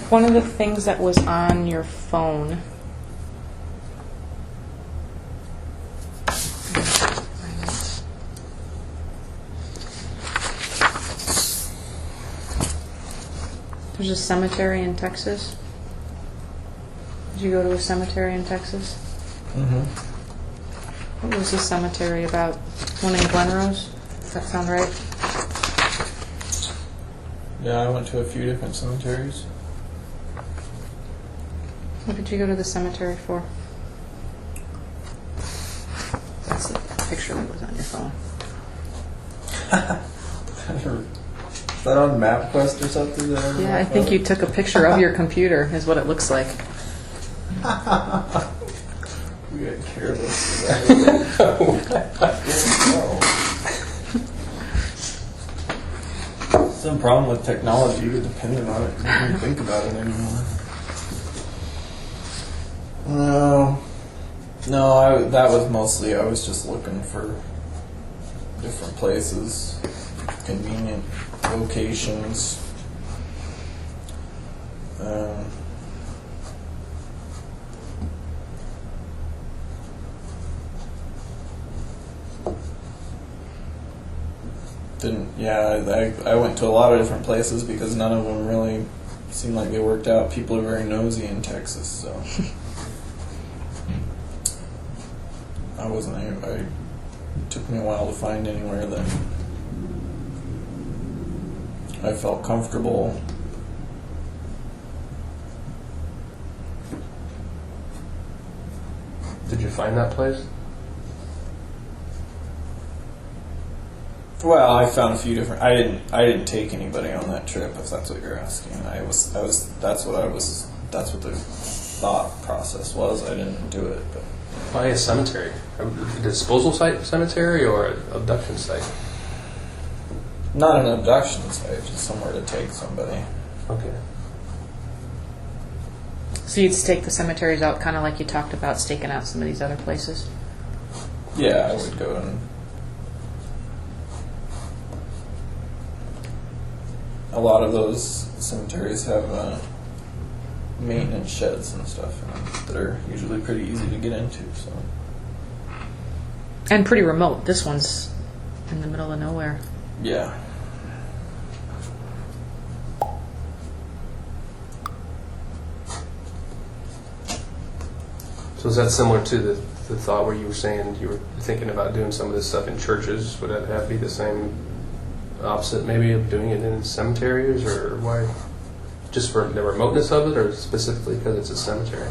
One of the things that was on your phone. There's a cemetery in Texas. Did you go to a cemetery in Texas? Mm-hmm. What was the cemetery about? One in Glenrose? Does that sound right? Yeah, I went to a few different cemeteries. What did you go to the cemetery for? That's the picture that was on your phone. Is that on MapQuest or something? Yeah, I think you took a picture of your computer, is what it looks like. We got careless. Some problem with technology. You're dependent on it. You don't even think about it anymore. No, that was mostly, I was just looking for different places, convenient locations. I went to a lot of different places because none of them really seemed like they worked out. People are very nosy in Texas, so it took me a while to find anywhere that I felt comfortable. Did you find that place? Well, I found a few different. I didn't take anybody on that trip, if that's what you're asking. That's what the thought process was. I didn't do it, but. Why a cemetery? A disposal site cemetery or an abduction site? Not an abduction site, just somewhere to take somebody. Okay. So you'd stake the cemeteries out kind of like you talked about staking out some of these other places? Yeah, I would go and. A lot of those cemeteries have maintenance sheds and stuff in them that are usually pretty easy to get into. So. And pretty remote. This one's in the middle of nowhere. Yeah. So is that similar to the thought where you were saying you were thinking about doing some of this stuff in churches? Would that have to be the same opposite maybe of doing it in cemeteries, or why? Just for the remoteness of it, or specifically because it's a cemetery?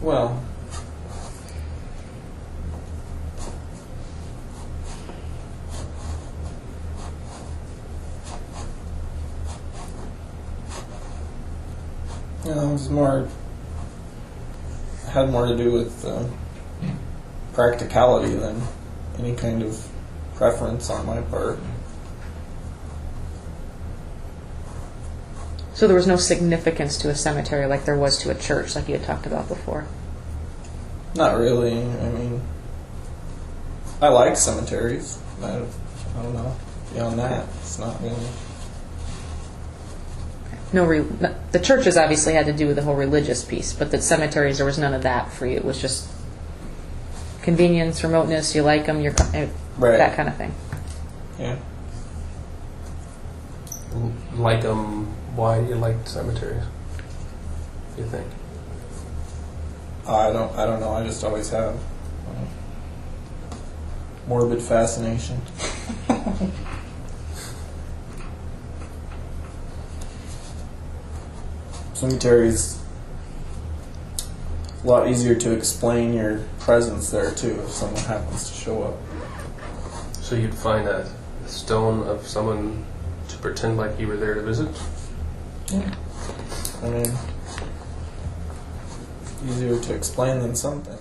Well, it was had more to do with practicality than any kind of preference on my part. So there was no significance to a cemetery like there was to a church, like you had talked about before? Not really. I mean, I like cemeteries. I don't know. Beyond that, it's not really. The churches obviously had to do with the whole religious piece, but the cemeteries, there was none of that for you. It was just convenience, remoteness, you like them, Right. That kind of thing. Yeah. Like them. Why do you like cemeteries? Do you think? I don't know. I just always have morbid fascination. Cemeteries, a lot easier to explain your presence there too if someone happens to show up. So you'd find a stone of someone to pretend like you were there to visit? Yeah. I mean, easier to explain than something.